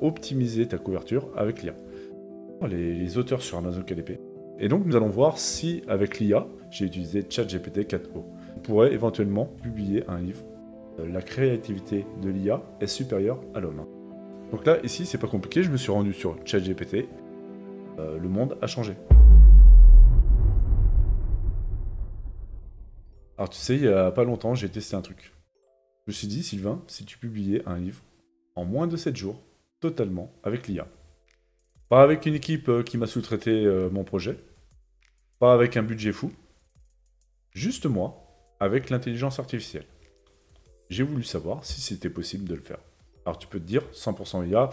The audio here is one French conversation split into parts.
optimiser ta couverture avec l'IA. Les auteurs sur Amazon KDP. Et donc nous allons voir si avec l'IA, j'ai utilisé ChatGPT 4o, on pourrait éventuellement publier un livre. La créativité de l'IA est supérieure à l'homme. Donc là, ici, c'est pas compliqué, je me suis rendu sur ChatGPT. Le monde a changé. Alors tu sais, il y a pas longtemps, j'ai testé un truc. Je me suis dit, Sylvain, si tu publiais un livre en moins de 7 jours, totalement avec l'IA. Pas avec une équipe qui m'a sous-traité mon projet, pas avec un budget fou, juste moi, avec l'intelligence artificielle. J'ai voulu savoir si c'était possible de le faire. Alors tu peux te dire, 100% IA,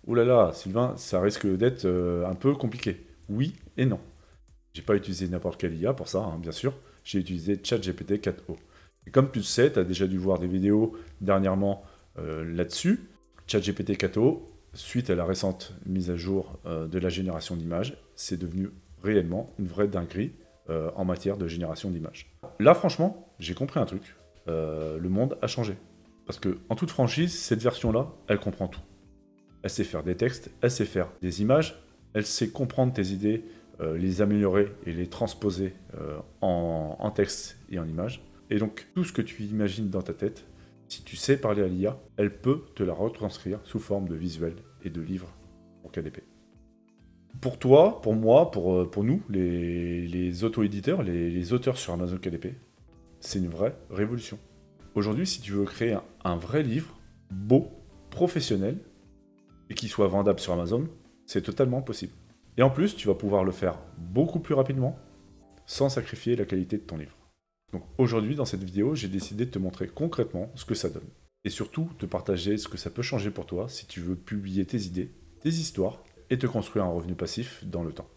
oulala, Sylvain, ça risque d'être un peu compliqué. Oui et non. J'ai pas utilisé n'importe quelle IA pour ça, hein, bien sûr. J'ai utilisé ChatGPT 4o. Et comme tu le sais, tu as déjà dû voir des vidéos dernièrement là-dessus. ChatGPT 4o, suite à la récente mise à jour de la génération d'images, c'est devenu réellement une vraie dinguerie en matière de génération d'images. Là, franchement, j'ai compris un truc. Le monde a changé. Parce que, en toute franchise, cette version-là, elle comprend tout. Elle sait faire des textes, elle sait faire des images, elle sait comprendre tes idées, les améliorer et les transposer en texte et en images. Et donc, tout ce que tu imagines dans ta tête, si tu sais parler à l'IA, elle peut te la retranscrire sous forme de visuels et de livres en KDP. Pour toi, pour moi, pour nous, les auto-éditeurs, les auteurs sur Amazon KDP, c'est une vraie révolution. Aujourd'hui, si tu veux créer un vrai livre, beau, professionnel, et qui soit vendable sur Amazon, c'est totalement possible. Et en plus, tu vas pouvoir le faire beaucoup plus rapidement, sans sacrifier la qualité de ton livre. Donc aujourd'hui, dans cette vidéo, j'ai décidé de te montrer concrètement ce que ça donne. Et surtout, te partager ce que ça peut changer pour toi si tu veux publier tes idées, tes histoires, et te construire un revenu passif dans le temps.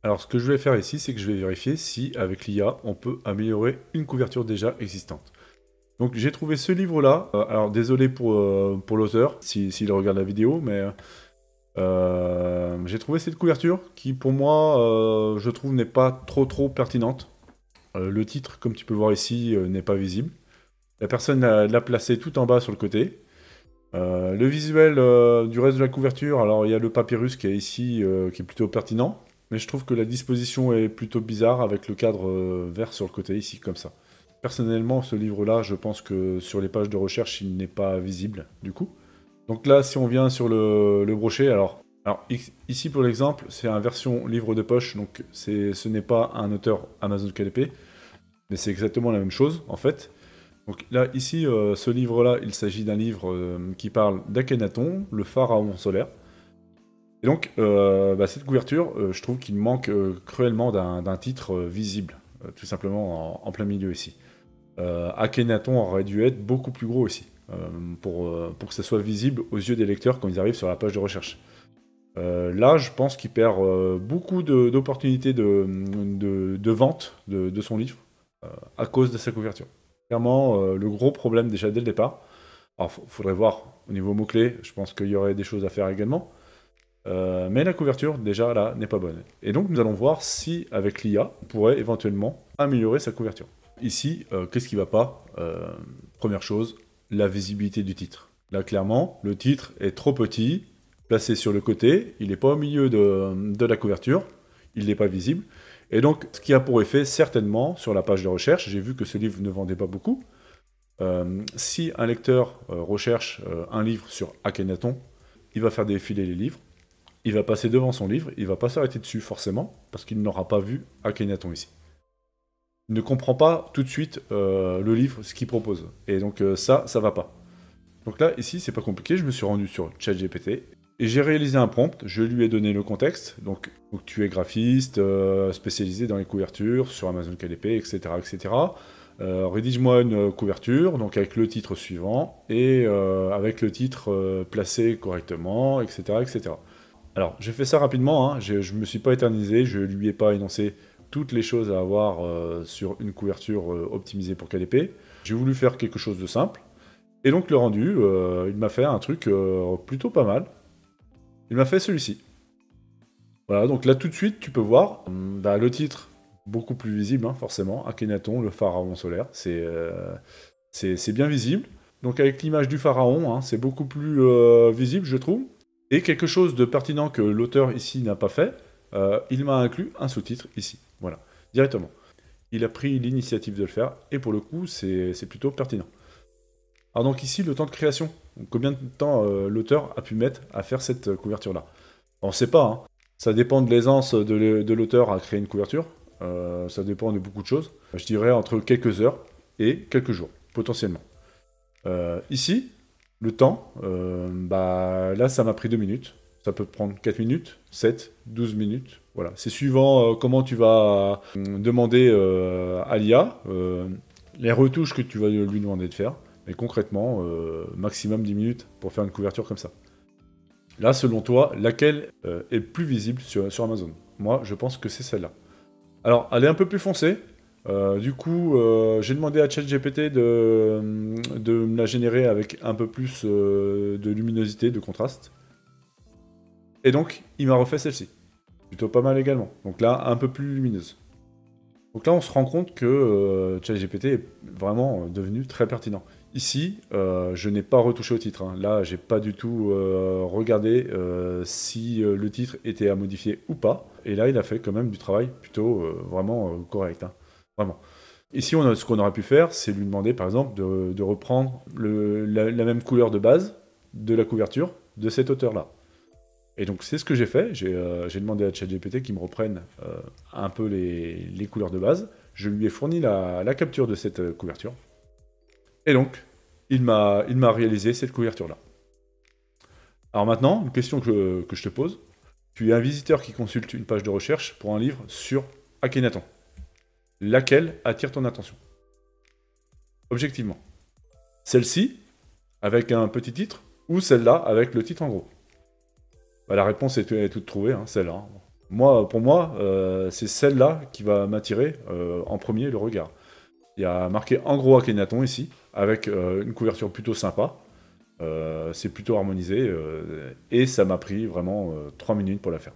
Alors ce que je vais faire ici, c'est que je vais vérifier si, avec l'IA, on peut améliorer une couverture déjà existante. Donc j'ai trouvé ce livre-là. Alors désolé pour l'auteur, s'il regarde la vidéo, mais j'ai trouvé cette couverture qui, pour moi, je trouve n'est pas trop pertinente. Le titre, comme tu peux voir ici, n'est pas visible. La personne l'a placé tout en bas sur le côté. Le visuel du reste de la couverture, alors il y a le papyrus qui est ici, qui est plutôt pertinent. Mais je trouve que la disposition est plutôt bizarre avec le cadre vert sur le côté ici, comme ça. Personnellement, ce livre-là, je pense que sur les pages de recherche, il n'est pas visible, du coup. Donc là, si on vient sur le brochet, alors ici pour l'exemple, c'est une version livre de poche, donc ce n'est pas un auteur Amazon KDP, mais c'est exactement la même chose, en fait. Donc là, ici, ce livre-là, il s'agit d'un livre qui parle d'Akhenaton, le pharaon solaire. Et donc, cette couverture, je trouve qu'il manque cruellement d'un titre visible, tout simplement en plein milieu ici. Akhenaton aurait dû être beaucoup plus gros ici, pour que ça soit visible aux yeux des lecteurs quand ils arrivent sur la page de recherche. Là, je pense qu'il perd beaucoup d'opportunités de vente de son livre à cause de sa couverture. Clairement, le gros problème déjà dès le départ. Alors, faudrait voir au niveau mots-clés, je pense qu'il y aurait des choses à faire également. Mais la couverture, déjà, là, n'est pas bonne. Et donc, nous allons voir si, avec l'IA, on pourrait éventuellement améliorer sa couverture. Ici, qu'est-ce qui ne va pas Première chose, la visibilité du titre. Là, clairement, le titre est trop petit, placé sur le côté, il n'est pas au milieu de la couverture, il n'est pas visible. Et donc, ce qui a pour effet, certainement, sur la page de recherche, j'ai vu que ce livre ne vendait pas beaucoup. Si un lecteur recherche un livre sur Akhenaton, il va faire défiler les livres, il va passer devant son livre, il ne va pas s'arrêter dessus forcément, parce qu'il n'aura pas vu Akhenaton ici. Il ne comprend pas tout de suite le livre, ce qu'il propose. Et donc ça va pas. Donc là, ici, c'est pas compliqué, je me suis rendu sur ChatGPT, et j'ai réalisé un prompt, je lui ai donné le contexte, donc tu es graphiste, spécialisé dans les couvertures, sur Amazon KDP, etc. etc. Rédige-moi une couverture, donc avec le titre suivant, et avec le titre placé correctement, etc. etc. Alors, j'ai fait ça rapidement, hein, je ne me suis pas éternisé, je ne lui ai pas énoncé toutes les choses à avoir sur une couverture optimisée pour KDP. J'ai voulu faire quelque chose de simple, et donc le rendu, il m'a fait un truc plutôt pas mal. Il m'a fait celui-ci. Voilà, donc là tout de suite, tu peux voir le titre, beaucoup plus visible, hein, forcément, Akhenaton, le pharaon solaire, c'est bien visible. Donc avec l'image du pharaon, hein, c'est beaucoup plus visible, je trouve. Et quelque chose de pertinent que l'auteur ici n'a pas fait, il m'a inclus un sous-titre ici, voilà, directement. Il a pris l'initiative de le faire, et pour le coup, c'est plutôt pertinent. Alors donc ici, le temps de création. Donc, combien de temps l'auteur a pu mettre à faire cette couverture-là? On ne sait pas, hein. Ça dépend de l'aisance de l'auteur à créer une couverture. Ça dépend de beaucoup de choses. Je dirais entre quelques heures et quelques jours, potentiellement. Ici, le temps, là, ça m'a pris 2 minutes. Ça peut prendre 4 minutes, 7, 12 minutes. Voilà. C'est suivant comment tu vas demander à l'IA les retouches que tu vas lui demander de faire. Mais concrètement, maximum 10 minutes pour faire une couverture comme ça. Là, selon toi, laquelle est plus visible sur Amazon? Moi, je pense que c'est celle-là. Alors, elle est un peu plus foncée. Du coup, j'ai demandé à ChatGPT de me la générer avec un peu plus de luminosité, de contraste. Et donc, il m'a refait celle-ci. Plutôt pas mal également. Donc là, un peu plus lumineuse. Donc là, on se rend compte que ChatGPT est vraiment devenu très pertinent. Ici, je n'ai pas retouché au titre, hein. Là, j'ai pas du tout regardé si le titre était à modifier ou pas. Et là, il a fait quand même du travail plutôt vraiment correct, hein. Vraiment. Ici, ce qu'on aurait pu faire, c'est lui demander, par exemple, de reprendre la même couleur de base de la couverture de cet auteur-là. Et donc, c'est ce que j'ai fait. J'ai demandé à ChatGPT qu'il me reprenne un peu les couleurs de base. Je lui ai fourni la capture de cette couverture. Et donc, il m'a réalisé cette couverture-là. Alors maintenant, une question que je te pose. Tu es un visiteur qui consulte une page de recherche pour un livre sur Akhenaton. Laquelle attire ton attention? Objectivement. Celle-ci, avec un petit titre, ou celle-là, avec le titre en gros? La réponse est toute trouvée, hein, celle-là. Pour moi, c'est celle-là qui va m'attirer en premier le regard. Il y a marqué en gros Akhenaton ici, avec une couverture plutôt sympa. C'est plutôt harmonisé, et ça m'a pris vraiment 3 minutes pour la faire.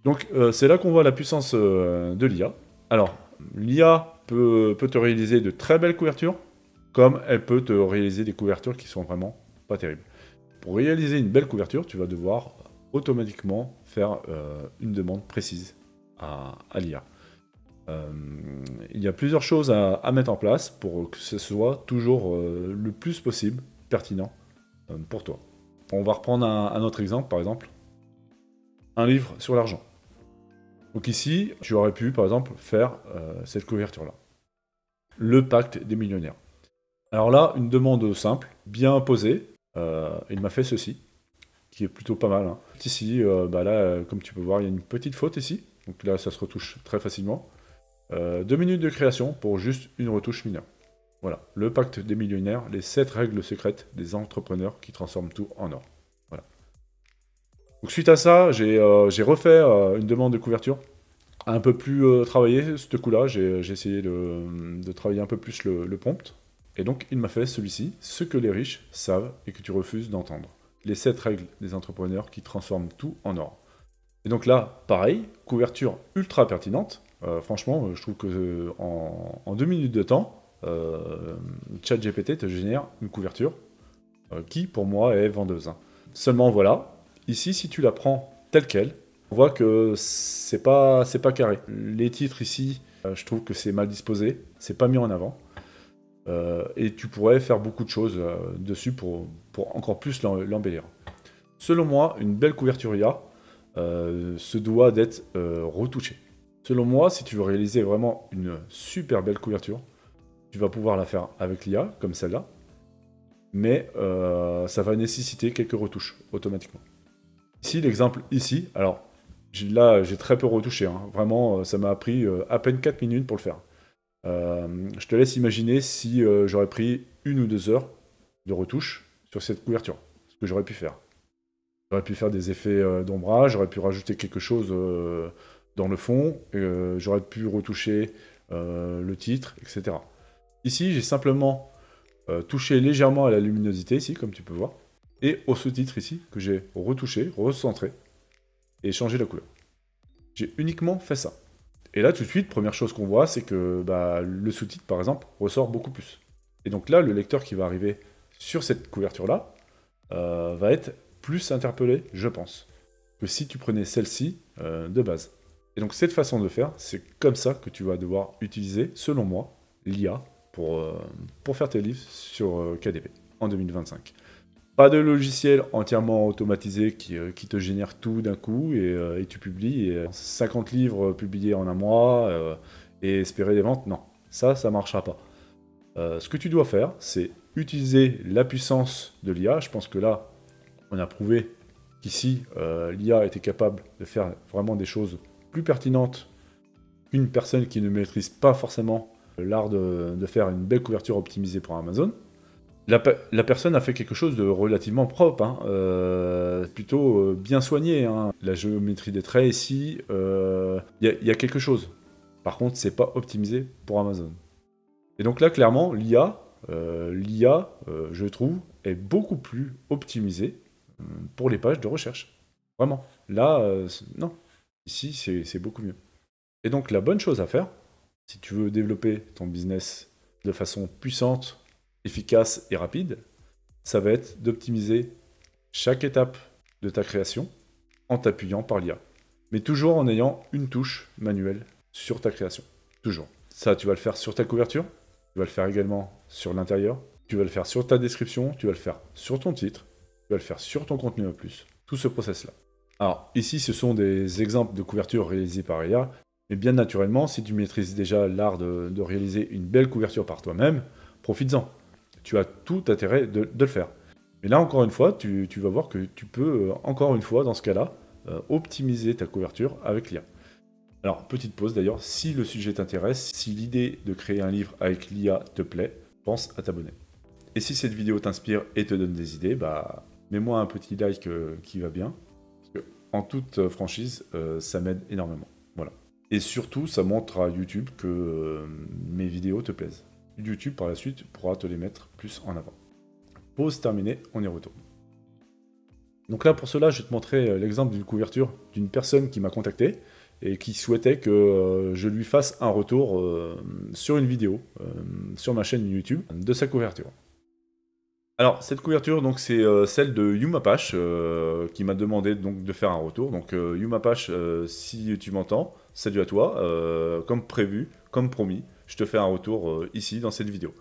Donc c'est là qu'on voit la puissance de l'IA. Alors, l'IA peut te réaliser de très belles couvertures, comme elle peut te réaliser des couvertures qui sont vraiment pas terribles. Pour réaliser une belle couverture, tu vas devoir automatiquement faire une demande précise à l'IA. Il y a plusieurs choses à mettre en place pour que ce soit toujours le plus possible pertinent pour toi. On va reprendre un autre exemple, par exemple, un livre sur l'argent. Donc ici, tu aurais pu, par exemple, faire cette couverture-là. Le pacte des millionnaires. Alors là, une demande simple, bien posée. Il m'a fait ceci, qui est plutôt pas mal, hein. Ici, là, comme tu peux voir, il y a une petite faute ici. Donc là, ça se retouche très facilement. 2 minutes de création pour juste une retouche mineure. Voilà, le pacte des millionnaires, les 7 règles secrètes des entrepreneurs qui transforment tout en or. Voilà. Donc suite à ça, j'ai refait une demande de couverture, un peu plus travaillée, ce coup-là, j'ai essayé de travailler un peu plus le prompt. Et donc il m'a fait celui-ci, ce que les riches savent et que tu refuses d'entendre. Les 7 règles des entrepreneurs qui transforment tout en or. Et donc là, pareil, couverture ultra pertinente. Franchement, je trouve que en 2 minutes de temps, ChatGPT te génère une couverture qui, pour moi, est vendeuse, hein. Seulement, voilà, ici, si tu la prends telle qu'elle, on voit que c'est pas carré. Les titres ici, je trouve que c'est mal disposé, c'est pas mis en avant. Et tu pourrais faire beaucoup de choses dessus pour encore plus l'embellir. Selon moi, une belle couverture IA se doit d'être retouchée. Selon moi, si tu veux réaliser vraiment une super belle couverture, tu vas pouvoir la faire avec l'IA, comme celle-là, mais ça va nécessiter quelques retouches, automatiquement. Ici, l'exemple ici, alors, là, j'ai très peu retouché, hein. Vraiment, ça m'a pris à peine 4 minutes pour le faire. Je te laisse imaginer si j'aurais pris 1 ou 2 heures de retouche sur cette couverture, ce que j'aurais pu faire. J'aurais pu faire des effets d'ombrage, j'aurais pu rajouter quelque chose dans le fond, j'aurais pu retoucher le titre, etc. Ici, j'ai simplement touché légèrement à la luminosité, ici, comme tu peux voir, et au sous-titre ici, que j'ai retouché, recentré, et changé la couleur. J'ai uniquement fait ça. Et là, tout de suite, première chose qu'on voit, c'est que le sous-titre, par exemple, ressort beaucoup plus. Et donc là, le lecteur qui va arriver sur cette couverture-là va être plus interpellé, je pense, que si tu prenais celle-ci de base. Et donc cette façon de faire, c'est comme ça que tu vas devoir utiliser, selon moi, l'IA pour faire tes livres sur KDP en 2025. Pas de logiciel entièrement automatisé qui te génère tout d'un coup et tu publies 50 livres publiés en un mois et espérer des ventes. Non, ça ne marchera pas. Ce que tu dois faire, c'est utiliser la puissance de l'IA. Je pense que là, on a prouvé qu'ici, l'IA était capable de faire vraiment des choses plus pertinentes qu'une personne qui ne maîtrise pas forcément l'art de faire une belle couverture optimisée pour Amazon. La personne a fait quelque chose de relativement propre, hein, plutôt bien soigné. Hein. La géométrie des traits ici, y a quelque chose. Par contre, c'est pas optimisé pour Amazon. Et donc là, clairement, l'IA, je trouve, est beaucoup plus optimisée pour les pages de recherche. Vraiment. Là, non. Ici, c'est beaucoup mieux. Et donc, la bonne chose à faire, si tu veux développer ton business de façon puissante, efficace et rapide, ça va être d'optimiser chaque étape de ta création en t'appuyant par l'IA. Mais toujours en ayant une touche manuelle sur ta création. Toujours. Ça, tu vas le faire sur ta couverture, tu vas le faire également sur l'intérieur, tu vas le faire sur ta description, tu vas le faire sur ton titre, tu vas le faire sur ton contenu en plus. Tout ce process-là. Alors, ici, ce sont des exemples de couverture réalisées par IA, mais bien naturellement, si tu maîtrises déjà l'art de réaliser une belle couverture par toi-même, profites-en. Tu as tout intérêt de le faire. Mais là, encore une fois, tu vas voir que tu peux, encore une fois, dans ce cas-là, optimiser ta couverture avec l'IA. Alors, petite pause d'ailleurs, si le sujet t'intéresse, si l'idée de créer un livre avec l'IA te plaît, pense à t'abonner. Et si cette vidéo t'inspire et te donne des idées, bah, mets-moi un petit like qui va bien. Parce que, en toute franchise, ça m'aide énormément. Voilà. Et surtout, ça montre à YouTube que mes vidéos te plaisent. YouTube, par la suite, pourra te les mettre plus en avant. Pause terminée, on y retourne. Donc là, pour cela, je vais te montrer l'exemple d'une couverture d'une personne qui m'a contacté et qui souhaitait que je lui fasse un retour sur une vidéo, sur ma chaîne YouTube, de sa couverture. Alors, cette couverture, donc, c'est celle de Yumapash, qui m'a demandé donc, de faire un retour. Donc, Yumapash, si tu m'entends, salut à toi, comme prévu, comme promis, je te fais un retour ici, dans cette vidéo.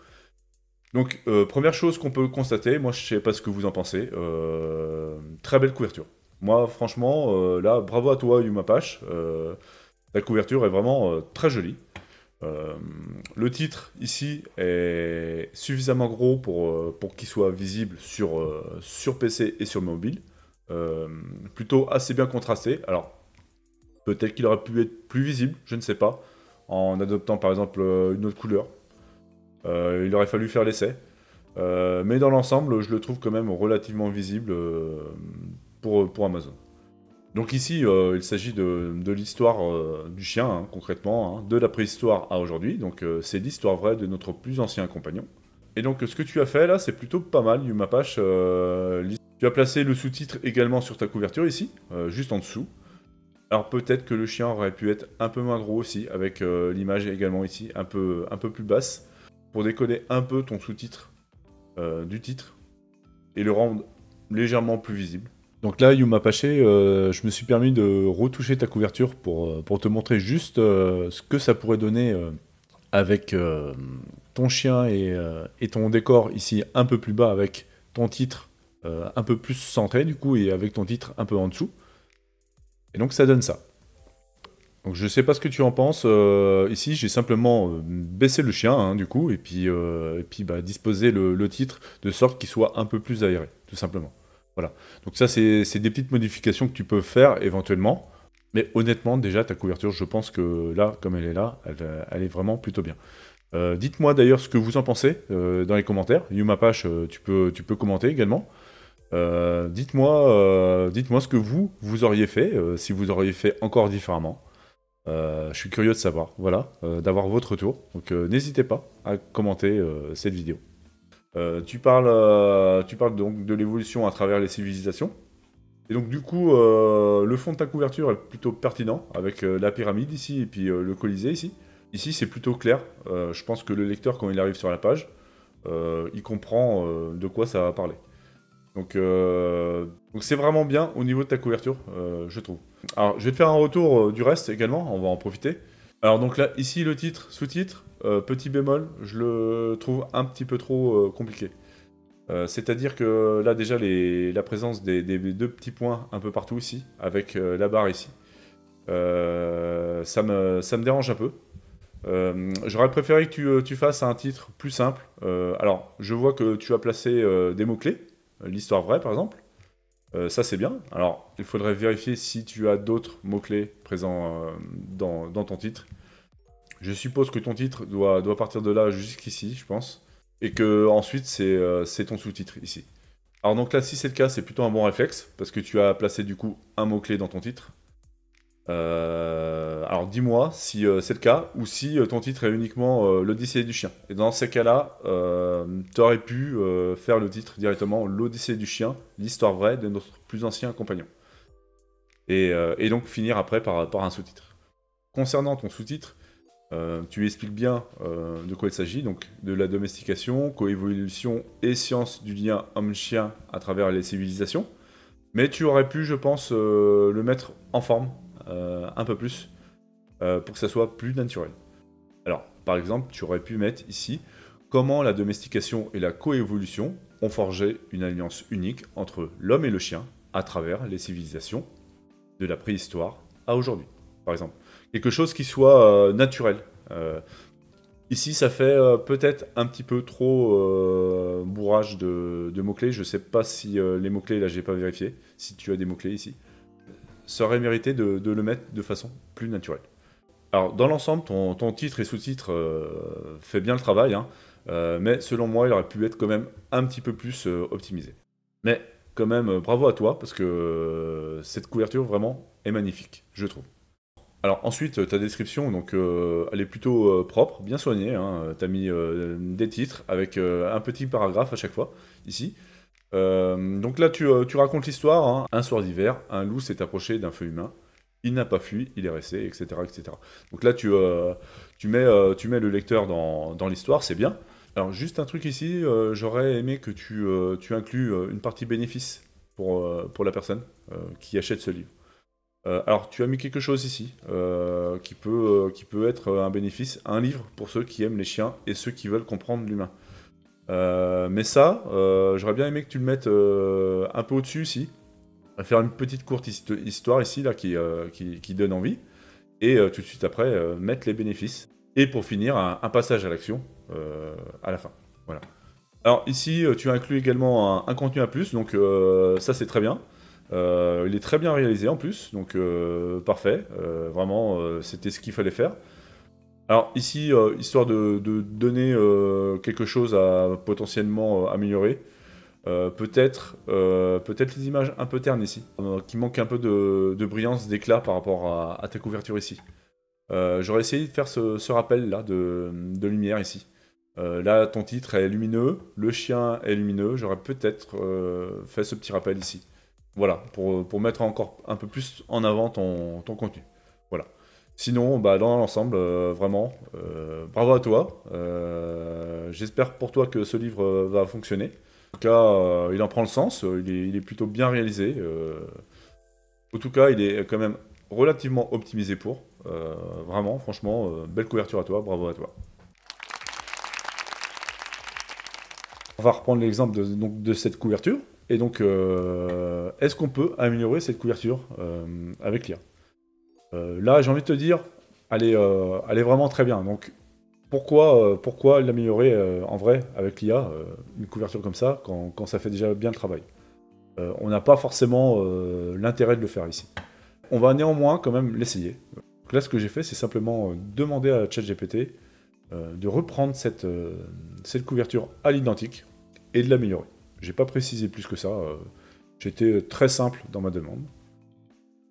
Donc, première chose qu'on peut constater, moi je sais pas ce que vous en pensez, très belle couverture. Moi, franchement, là, bravo à toi, Yumapash, la couverture est vraiment très jolie. Le titre ici est suffisamment gros pour qu'il soit visible sur PC et sur mobile. Plutôt assez bien contrasté. Alors, peut-être qu'il aurait pu être plus visible, je ne sais pas, en adoptant par exemple une autre couleur. Il aurait fallu faire l'essai. Mais dans l'ensemble, je le trouve quand même relativement visible pour Amazon. Donc ici, il s'agit de l'histoire du chien, hein, concrètement, hein, de la préhistoire à aujourd'hui. Donc c'est l'histoire vraie de notre plus ancien compagnon. Et donc ce que tu as fait là, c'est plutôt pas mal, Yumapash. Tu as placé le sous-titre également sur ta couverture ici, juste en dessous. Alors peut-être que le chien aurait pu être un peu moins gros aussi, avec l'image également ici, un peu plus basse, pour décoller un peu ton sous-titre du titre, et le rendre légèrement plus visible. Donc là, Yumapaché, je me suis permis de retoucher ta couverture pour te montrer juste ce que ça pourrait donner avec ton chien et ton décor ici un peu plus bas avec ton titre un peu plus centré du coup et avec ton titre un peu en dessous. Et donc ça donne ça. Donc je sais pas ce que tu en penses. Ici, j'ai simplement baissé le chien hein, du coup et puis bah, disposé le titre de sorte qu'il soit un peu plus aéré, tout simplement. Voilà. Donc ça, c'est des petites modifications que tu peux faire éventuellement. Mais honnêtement, déjà, ta couverture, je pense que là, comme elle est là, elle est vraiment plutôt bien. Dites-moi d'ailleurs ce que vous en pensez dans les commentaires. Yumapash, tu peux commenter également. Dites-moi ce que vous auriez fait, si vous auriez fait encore différemment. Je suis curieux de savoir, voilà, d'avoir votre retour. Donc n'hésitez pas à commenter cette vidéo. Tu parles donc de l'évolution à travers les civilisations. Et donc du coup, le fond de ta couverture est plutôt pertinent, avec la pyramide ici, et puis le Colisée ici. Ici, c'est plutôt clair. Je pense que le lecteur, quand il arrive sur la page, il comprend de quoi ça va parler. Donc c'est vraiment bien au niveau de ta couverture, je trouve. Alors, je vais te faire un retour du reste également, on va en profiter. Alors donc là, ici le titre, sous-titre, petit bémol, je le trouve un petit peu trop compliqué. C'est-à-dire que là déjà la présence des deux petits points un peu partout ici, avec la barre ici, ça me dérange un peu. J'aurais préféré que tu fasses un titre plus simple. Alors, je vois que tu as placé des mots-clés, l'histoire vraie par exemple. Ça c'est bien. Alors, il faudrait vérifier si tu as d'autres mots-clés présents dans ton titre. Je suppose que ton titre doit partir de là jusqu'ici, je pense. Et que ensuite c'est ton sous-titre ici. Alors donc là, si c'est le cas, c'est plutôt un bon réflexe, parce que tu as placé du coup un mot-clé dans ton titre. Alors dis-moi si c'est le cas, ou si ton titre est uniquement l'Odyssée du chien. Et dans ces cas-là, tu aurais pu faire le titre directement l'Odyssée du chien, l'histoire vraie de notre plus ancien compagnon. Et donc finir après par un sous-titre. Concernant ton sous-titre, tu expliques bien de quoi il s'agit, donc de la domestication, coévolution et science du lien homme-chien à travers les civilisations. Mais tu aurais pu, je pense, le mettre en forme, un peu plus, pour que ça soit plus naturel. Alors, par exemple, tu aurais pu mettre ici comment la domestication et la coévolution ont forgé une alliance unique entre l'homme et le chien à travers les civilisations de la préhistoire à aujourd'hui, par exemple. Quelque chose qui soit naturel. Ici, ça fait peut-être un petit peu trop bourrage de mots-clés. Je sais pas si les mots-clés, là, j'ai pas vérifié, si tu as des mots-clés ici. Ça aurait mérité de le mettre de façon plus naturelle. Alors, dans l'ensemble, ton titre et sous-titre fait bien le travail, hein, mais selon moi, il aurait pu être quand même un petit peu plus optimisé. Mais quand même, bravo à toi, parce que cette couverture, vraiment, est magnifique, je trouve. Alors ensuite, ta description, donc, elle est plutôt propre, bien soignée, hein. Tu as mis des titres avec un petit paragraphe à chaque fois, ici. Donc là, tu racontes l'histoire, hein. Un soir d'hiver, un loup s'est approché d'un feu humain. Il n'a pas fui, il est resté, etc. etc. Donc là, tu mets le lecteur dans l'histoire, c'est bien. Alors juste un truc ici, j'aurais aimé que tu inclues une partie bénéfice pour la personne qui achète ce livre. Alors, tu as mis quelque chose ici qui peut être un bénéfice, un livre pour ceux qui aiment les chiens et ceux qui veulent comprendre l'humain. Mais ça, j'aurais bien aimé que tu le mettes un peu au-dessus ici, à faire une petite courte histoire ici là qui donne envie, et tout de suite après mettre les bénéfices. Et pour finir, un passage à l'action à la fin. Voilà. Alors ici, tu as inclus également un contenu à plus, donc ça c'est très bien. Il est très bien réalisé en plus, donc parfait. Vraiment, c'était ce qu'il fallait faire. Alors ici, histoire de donner quelque chose à potentiellement améliorer, peut-être les images un peu ternes ici, qui manquent un peu de brillance, d'éclat par rapport à ta couverture ici. J'aurais essayé de faire ce rappel là de lumière ici. Là, ton titre est lumineux, le chien est lumineux. J'aurais peut-être fait ce petit rappel ici. Voilà, pour mettre encore un peu plus en avant ton contenu. Voilà. Sinon, bah, dans l'ensemble, vraiment, bravo à toi. J'espère pour toi que ce livre va fonctionner. En tout cas, il en prend le sens, il est plutôt bien réalisé. En tout cas, il est quand même relativement optimisé pour. Vraiment, franchement, belle couverture à toi, bravo à toi. On va reprendre l'exemple de cette couverture. Et donc, est-ce qu'on peut améliorer cette couverture avec l'IA? Là, j'ai envie de te dire, elle est vraiment très bien. Donc, pourquoi l'améliorer en vrai avec l'IA, une couverture comme ça, quand ça fait déjà bien le travail? On n'a pas forcément l'intérêt de le faire ici. On va néanmoins quand même l'essayer. Donc là, ce que j'ai fait, c'est simplement demander à ChatGPT de reprendre cette couverture à l'identique et de l'améliorer. J'ai pas précisé plus que ça, j'étais très simple dans ma demande.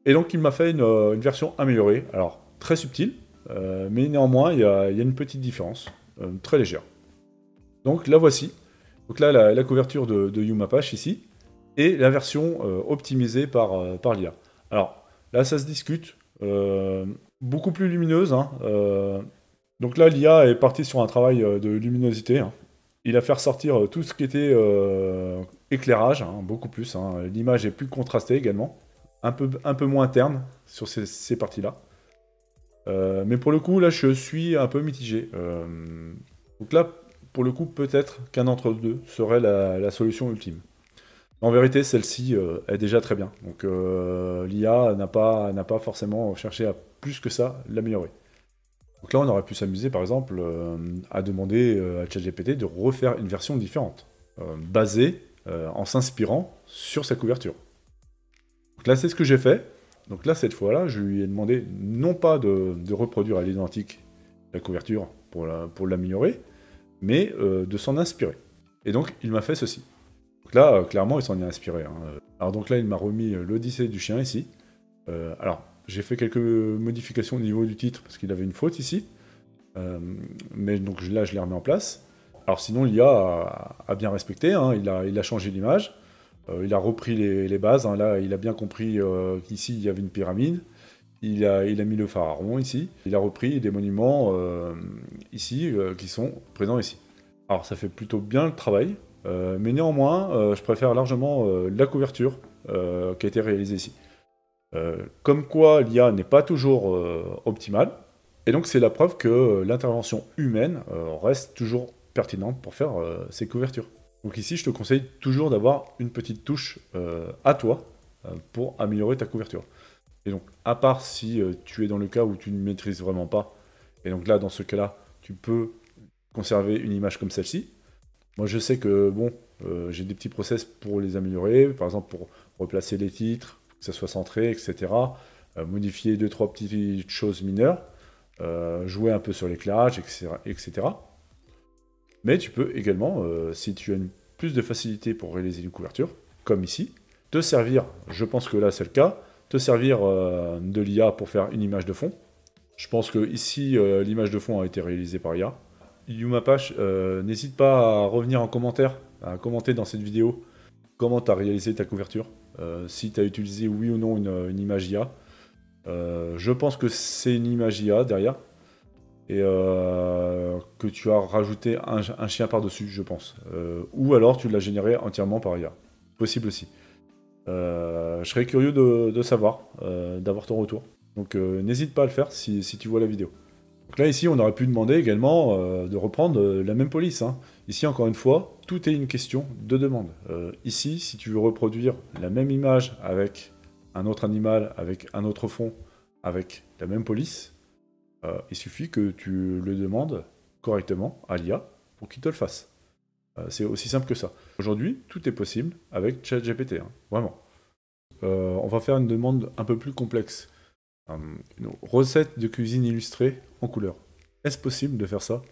Et donc il m'a fait une version améliorée, alors très subtile, mais néanmoins il y a une petite différence, très légère. Donc la voici. Donc là la couverture de YouMapache ici, et la version optimisée par l'IA. Alors là ça se discute, beaucoup plus lumineuse, hein, donc là l'IA est partie sur un travail de luminosité, hein. Il a fait ressortir tout ce qui était éclairage, hein, beaucoup plus. Hein. L'image est plus contrastée également, un peu moins terne sur ces parties-là. Mais pour le coup, là, je suis un peu mitigé. Donc là, pour le coup, peut-être qu'un entre-deux serait la solution ultime. En vérité, celle-ci est déjà très bien. Donc l'IA n'a pas forcément cherché à plus que ça l'améliorer. Donc là, on aurait pu s'amuser, par exemple, à demander à ChatGPT de refaire une version différente, basée en s'inspirant sur sa couverture. Donc là, c'est ce que j'ai fait. Donc là, cette fois-là, je lui ai demandé non pas de reproduire à l'identique la couverture pour l'améliorer, mais de s'en inspirer. Et donc, il m'a fait ceci. Donc là, clairement, il s'en est inspiré. Hein. Alors donc là, il m'a remis l'Odyssée du chien ici. Alors, j'ai fait quelques modifications au niveau du titre, parce qu'il avait une faute ici. Mais donc là, je l'ai remis en place. Alors sinon, l'IA a bien respecté, hein. Il a changé l'image. Il a repris les bases. Hein. Là, il a bien compris qu'ici, il y avait une pyramide. Il a mis le pharaon ici. Il a repris des monuments ici qui sont présents ici. Alors, ça fait plutôt bien le travail. Mais néanmoins, je préfère largement la couverture qui a été réalisée ici. Comme quoi, l'IA n'est pas toujours optimale. Et donc, c'est la preuve que l'intervention humaine reste toujours pertinente pour faire ces couvertures. Donc ici, je te conseille toujours d'avoir une petite touche à toi pour améliorer ta couverture. Et donc, à part si tu es dans le cas où tu ne maîtrises vraiment pas, et donc là, dans ce cas-là, tu peux conserver une image comme celle-ci. Moi, je sais que, bon, j'ai des petits process pour les améliorer, par exemple pour replacer les titres, que ça soit centré, etc. Modifier 2-3 petites choses mineures, jouer un peu sur l'éclairage, etc. Mais tu peux également, si tu as plus de facilité pour réaliser une couverture, comme ici, te servir, je pense que là c'est le cas, te servir de l'IA pour faire une image de fond. Je pense que ici l'image de fond a été réalisée par IA. Yumapash, n'hésite pas à revenir en commentaire, à commenter dans cette vidéo comment tu as réalisé ta couverture, si tu as utilisé oui ou non une image IA. Je pense que c'est une image IA derrière, et que tu as rajouté un chien par-dessus, je pense. Ou alors tu l'as généré entièrement par IA. Possible aussi. Je serais curieux de savoir, d'avoir ton retour. Donc n'hésite pas à le faire si tu vois la vidéo. Donc là, ici, on aurait pu demander également de reprendre la même police. Hein. Ici, encore une fois, tout est une question de demande. Ici, si tu veux reproduire la même image avec un autre animal, avec un autre fond, avec la même police, il suffit que tu le demandes correctement à l'IA pour qu'il te le fasse. C'est aussi simple que ça. Aujourd'hui, tout est possible avec ChatGPT, hein, vraiment. On va faire une demande un peu plus complexe. Une recette de cuisine illustrée en couleur. Est-ce possible de faire ça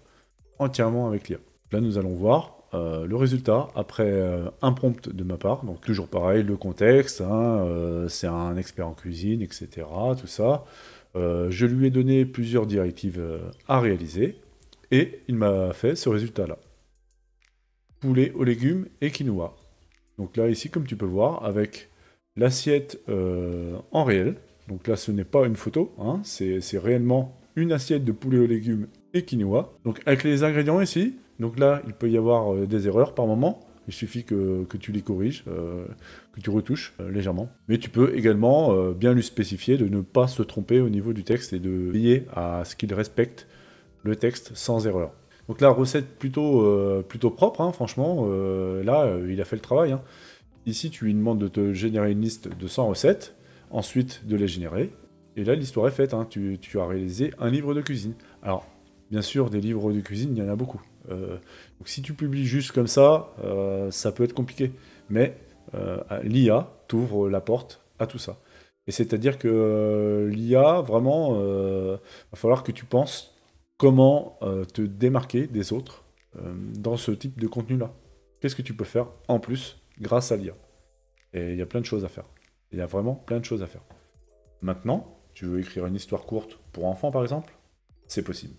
entièrement avec l'IA? Là, nous allons voir le résultat après un prompt de ma part. Donc, toujours pareil, le contexte, hein, c'est un expert en cuisine, etc. Tout ça. Je lui ai donné plusieurs directives à réaliser et il m'a fait ce résultat-là. Poulet aux légumes et quinoa. Donc là, ici, comme tu peux voir, avec l'assiette en réel. Donc là, ce n'est pas une photo, hein, c'est réellement une assiette de poulet aux légumes et quinoa. Donc avec les ingrédients ici, donc là, il peut y avoir des erreurs par moment. Il suffit que tu les corriges, que tu retouches légèrement. Mais tu peux également bien lui spécifier de ne pas se tromper au niveau du texte et de veiller à ce qu'il respecte le texte sans erreur. Donc la recette plutôt propre, hein, franchement, là, il a fait le travail. Hein. Ici, tu lui demandes de te générer une liste de 100 recettes, ensuite de les générer, et là, l'histoire est faite. Hein. Tu as réalisé un livre de cuisine. Alors, bien sûr, des livres de cuisine, il y en a beaucoup. Donc si tu publies juste comme ça peut être compliqué. Mais l'IA t'ouvre la porte à tout ça. Et c'est-à-dire que l'IA, vraiment, va falloir que tu penses comment te démarquer des autres dans ce type de contenu-là. Qu'est-ce que tu peux faire en plus grâce à l'IA? Et il y a plein de choses à faire. Il y a vraiment plein de choses à faire. Maintenant, tu veux écrire une histoire courte pour enfants, par exemple? C'est possible.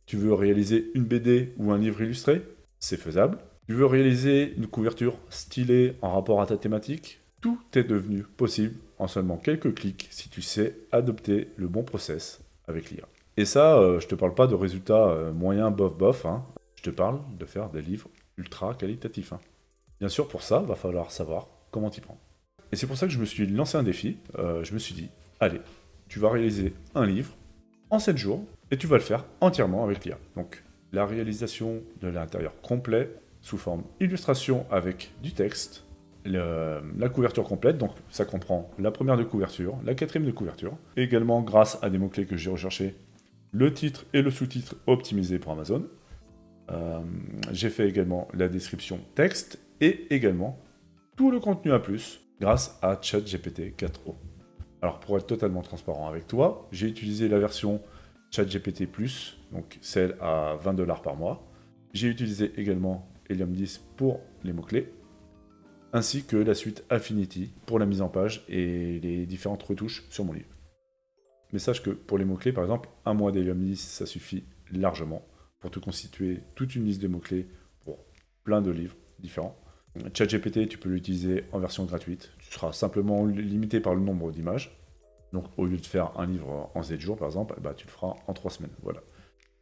Tu veux réaliser une BD ou un livre illustré? C'est faisable. Tu veux réaliser une couverture stylée en rapport à ta thématique? Tout est devenu possible en seulement quelques clics si tu sais adopter le bon process avec l'IA. Et ça, je te parle pas de résultats moyens bof bof, hein. Je te parle de faire des livres ultra qualitatifs, hein. Bien sûr, pour ça, va falloir savoir comment t'y prendre. Et c'est pour ça que je me suis lancé un défi. Je me suis dit, allez, tu vas réaliser un livre en 7 jours, et tu vas le faire entièrement avec l'IA. Donc, la réalisation de l'intérieur complet, sous forme illustration avec du texte, la couverture complète, donc ça comprend la première de couverture, la quatrième de couverture, et également grâce à des mots-clés que j'ai recherchés, le titre et le sous-titre optimisés pour Amazon. J'ai fait également la description texte, et également tout le contenu à plus, grâce à ChatGPT 4o. Alors pour être totalement transparent avec toi, j'ai utilisé la version ChatGPT+, donc celle à 20$ par mois. J'ai utilisé également Helium 10 pour les mots-clés, ainsi que la suite Affinity pour la mise en page et les différentes retouches sur mon livre. Mais sache que pour les mots-clés, par exemple, un mois d'Helium 10, ça suffit largement pour te constituer toute une liste de mots-clés pour plein de livres différents. ChatGPT, tu peux l'utiliser en version gratuite. Tu seras simplement limité par le nombre d'images. Donc, au lieu de faire un livre en 7 jours, par exemple, bah, tu le feras en 3 semaines. Voilà.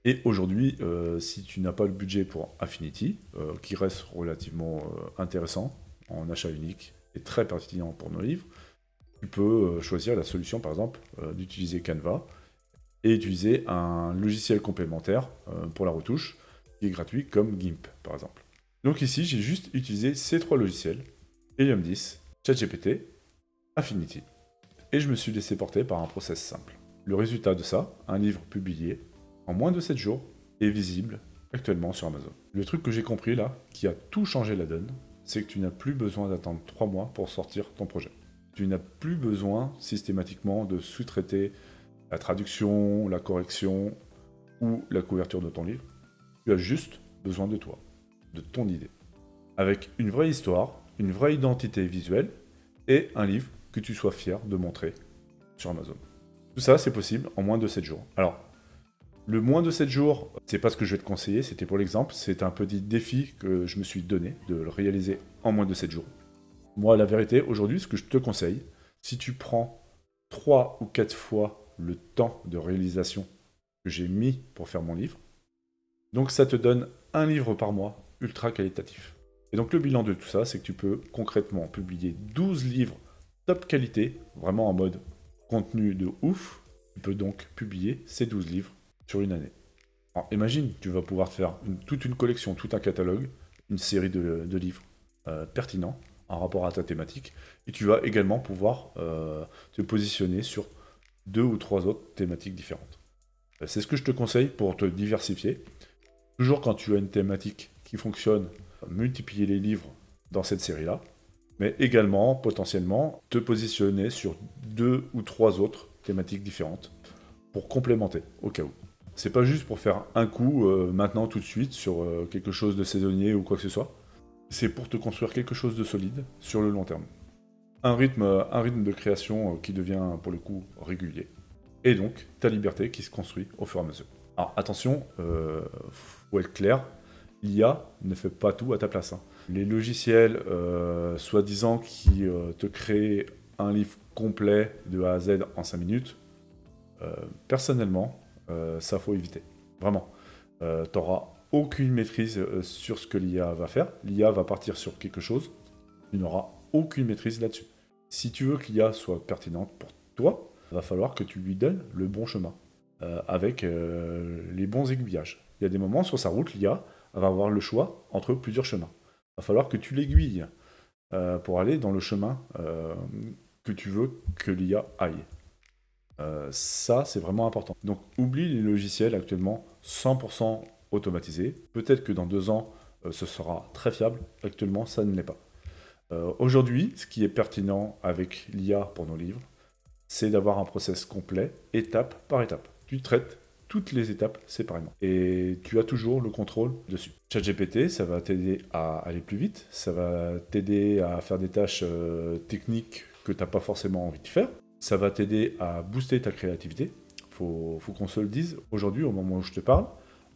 Et aujourd'hui, si tu n'as pas le budget pour Affinity, qui reste relativement intéressant en achat unique et très pertinent pour nos livres, tu peux choisir la solution, par exemple, d'utiliser Canva et utiliser un logiciel complémentaire pour la retouche, qui est gratuit, comme GIMP, par exemple. Donc ici, j'ai juste utilisé ces 3 logiciels, Helium 10, ChatGPT, Affinity, et je me suis laissé porter par un process simple. Le résultat de ça, un livre publié en moins de 7 jours, est visible actuellement sur Amazon. Le truc que j'ai compris là, qui a tout changé la donne, c'est que tu n'as plus besoin d'attendre 3 mois pour sortir ton projet. Tu n'as plus besoin systématiquement de sous-traiter la traduction, la correction ou la couverture de ton livre. Tu as juste besoin de toi, de ton idée. Avec une vraie histoire, une vraie identité visuelle et un livre que tu sois fier de montrer sur Amazon. Tout ça, c'est possible en moins de 7 jours. Alors, le moins de 7 jours, c'est pas ce que je vais te conseiller, c'était pour l'exemple, c'est un petit défi que je me suis donné de le réaliser en moins de 7 jours. Moi, la vérité, aujourd'hui, ce que je te conseille, si tu prends 3 ou 4 fois le temps de réalisation que j'ai mis pour faire mon livre, donc ça te donne un livre par mois ultra qualitatif. Et donc le bilan de tout ça, c'est que tu peux concrètement publier 12 livres top qualité, vraiment en mode contenu de ouf. Tu peux donc publier ces 12 livres sur une année. Alors imagine, tu vas pouvoir faire toute une collection, tout un catalogue, une série de livres pertinents en rapport à ta thématique, et tu vas également pouvoir te positionner sur 2 ou 3 autres thématiques différentes. C'est ce que je te conseille pour te diversifier. Toujours quand tu as une thématique qui fonctionne, multiplier les livres dans cette série-là, mais également, potentiellement, te positionner sur 2 ou 3 autres thématiques différentes pour complémenter, au cas où. C'est pas juste pour faire un coup, maintenant, tout de suite, sur quelque chose de saisonnier ou quoi que ce soit. C'est pour te construire quelque chose de solide sur le long terme. Un rythme de création qui devient, pour le coup, régulier. Et donc, ta liberté qui se construit au fur et à mesure. Alors, attention, faut être clair, l'IA ne fait pas tout à ta place, hein. Les logiciels, soi-disant, qui te créent un livre complet de A à Z en 5 minutes, personnellement, ça faut éviter. Vraiment. T'auras aucune maîtrise sur ce que l'IA va faire. L'IA va partir sur quelque chose, tu n'auras aucune maîtrise là-dessus. Si tu veux que l'IA soit pertinente pour toi, il va falloir que tu lui donnes le bon chemin, avec les bons aiguillages. Il y a des moments sur sa route, l'IA va avoir le choix entre plusieurs chemins. Il va falloir que tu l'aiguilles pour aller dans le chemin que tu veux que l'IA aille. Ça, c'est vraiment important. Donc, oublie les logiciels actuellement 100% automatisés. Peut-être que dans 2 ans, ce sera très fiable. Actuellement, ça ne l'est pas. Aujourd'hui, ce qui est pertinent avec l'IA pour nos livres, c'est d'avoir un process complet, étape par étape. Tu traites toutes les étapes séparément. Et tu as toujours le contrôle dessus. ChatGPT, ça va t'aider à aller plus vite, ça va t'aider à faire des tâches techniques que tu n'as pas forcément envie de faire, ça va t'aider à booster ta créativité. Faut qu'on se le dise, aujourd'hui, au moment où je te parle,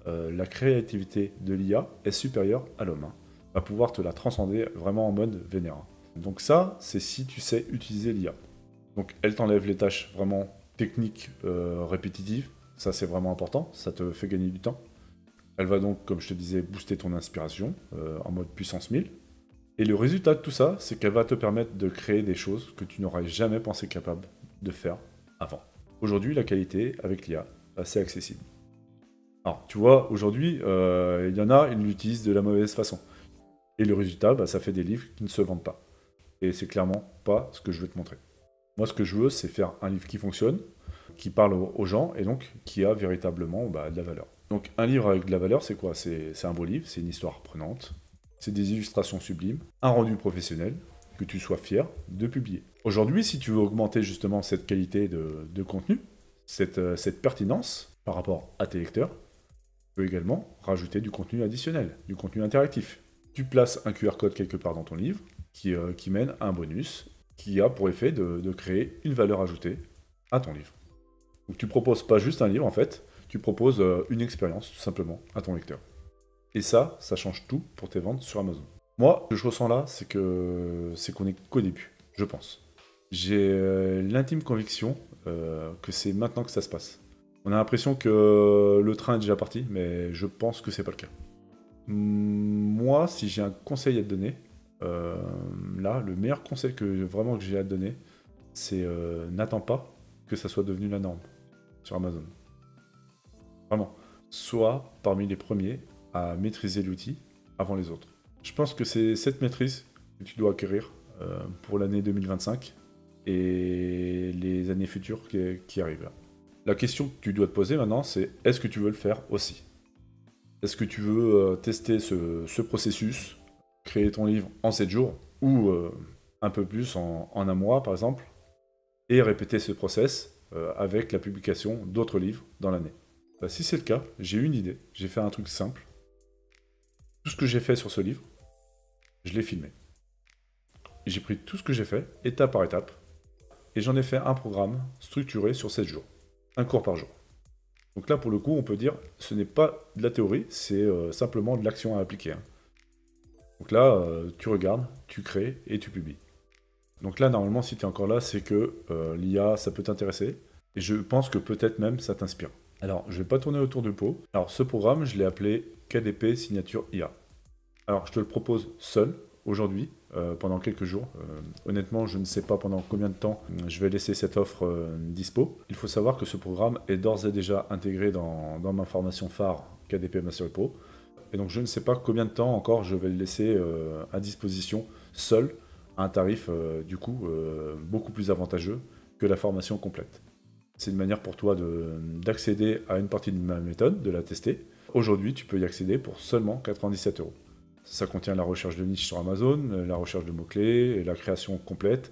la créativité de l'IA est supérieure à l'homme. Va pouvoir te la transcender vraiment en mode vénère. Donc ça, c'est si tu sais utiliser l'IA. Donc elle t'enlève les tâches vraiment techniques, répétitives. Ça, c'est vraiment important. Ça te fait gagner du temps. Elle va donc, comme je te disais, booster ton inspiration en mode puissance 1000. Et le résultat de tout ça, c'est qu'elle va te permettre de créer des choses que tu n'aurais jamais pensé capable de faire avant. Aujourd'hui, la qualité avec l'IA, c'est accessible. Alors, tu vois, aujourd'hui, il y en a, ils l'utilisent de la mauvaise façon. Et le résultat, ça fait des livres qui ne se vendent pas. Et c'est clairement pas ce que je veux te montrer. Moi, ce que je veux, c'est faire un livre qui fonctionne, qui parle aux gens, et donc qui a véritablement de la valeur. Donc, un livre avec de la valeur, c'est quoi? C'est un beau livre, c'est une histoire prenante, c'est des illustrations sublimes, un rendu professionnel, que tu sois fier de publier. Aujourd'hui, si tu veux augmenter justement cette qualité de contenu, cette pertinence par rapport à tes lecteurs, tu peux également rajouter du contenu additionnel, du contenu interactif. Tu places un QR code quelque part dans ton livre qui mène à un bonus qui a pour effet de créer une valeur ajoutée à ton livre. Donc tu proposes pas juste un livre en fait, tu proposes une expérience tout simplement à ton lecteur. Et ça change tout pour tes ventes sur Amazon. Moi, ce que je ressens là, c'est qu'on est qu'au début, je pense. J'ai l'intime conviction que c'est maintenant que ça se passe. On a l'impression que le train est déjà parti, mais je pense que c'est pas le cas. Moi, si j'ai un conseil à te donner, là, le meilleur conseil que j'ai à te donner, c'est n'attends pas que ça soit devenu la norme sur Amazon. Vraiment. Sois parmi les premiers à maîtriser l'outil avant les autres. Je pense que c'est cette maîtrise que tu dois acquérir pour l'année 2025 et les années futures qui arrivent là. La question que tu dois te poser maintenant, c'est est-ce que tu veux le faire aussi? Est-ce que tu veux tester ce processus, créer ton livre en 7 jours, ou un peu plus en un mois par exemple, et répéter ce process avec la publication d'autres livres dans l'année? Si c'est le cas, j'ai une idée, j'ai fait un truc simple. Tout ce que j'ai fait sur ce livre, je l'ai filmé. J'ai pris tout ce que j'ai fait, étape par étape, et j'en ai fait un programme structuré sur 7 jours. Un cours par jour. Donc là, pour le coup, on peut dire, ce n'est pas de la théorie, c'est simplement de l'action à appliquer. Hein. Donc là, tu regardes, tu crées et tu publies. Donc là, normalement, si tu es encore là, c'est que l'IA, ça peut t'intéresser. Et je pense que peut-être même ça t'inspire. Alors, je ne vais pas tourner autour du pot. Alors, ce programme, je l'ai appelé KDP Signature IA. Alors, je te le propose seul, aujourd'hui, pendant quelques jours. Honnêtement, je ne sais pas pendant combien de temps je vais laisser cette offre dispo. Il faut savoir que ce programme est d'ores et déjà intégré dans ma formation phare KDP Mastery Pro. Et donc, je ne sais pas combien de temps encore je vais le laisser à disposition seul, à un tarif, du coup, beaucoup plus avantageux que la formation complète. C'est une manière pour toi d'accéder à une partie de ma méthode, de la tester. Aujourd'hui, tu peux y accéder pour seulement 97 €. Ça contient la recherche de niche sur Amazon, la recherche de mots-clés et la création complète.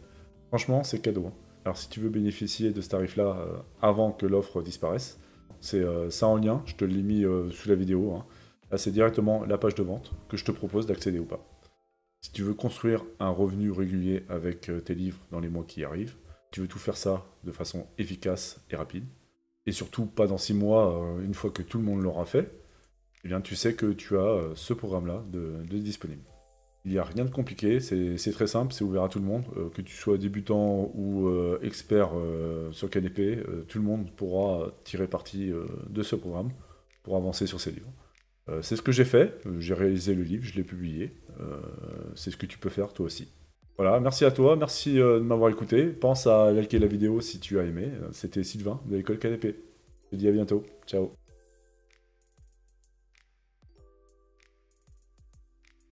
Franchement, c'est cadeau. Hein. Alors si tu veux bénéficier de ce tarif-là avant que l'offre disparaisse, c'est ça en lien, je te l'ai mis sous la vidéo. Hein. Là, c'est directement la page de vente que je te propose d'accéder ou pas. Si tu veux construire un revenu régulier avec tes livres dans les mois qui arrivent, tu veux tout faire ça de façon efficace et rapide, et surtout pas dans 6 mois, une fois que tout le monde l'aura fait, eh bien tu sais que tu as ce programme-là de disponible. Il n'y a rien de compliqué, c'est très simple, c'est ouvert à tout le monde, que tu sois débutant ou expert sur KDP, tout le monde pourra tirer parti de ce programme pour avancer sur ses livres. C'est ce que j'ai fait, j'ai réalisé le livre, je l'ai publié, c'est ce que tu peux faire toi aussi. Voilà, merci à toi, merci de m'avoir écouté, pense à liker la vidéo si tu as aimé, c'était Sylvain de l'école KDP. Je te dis à bientôt, ciao.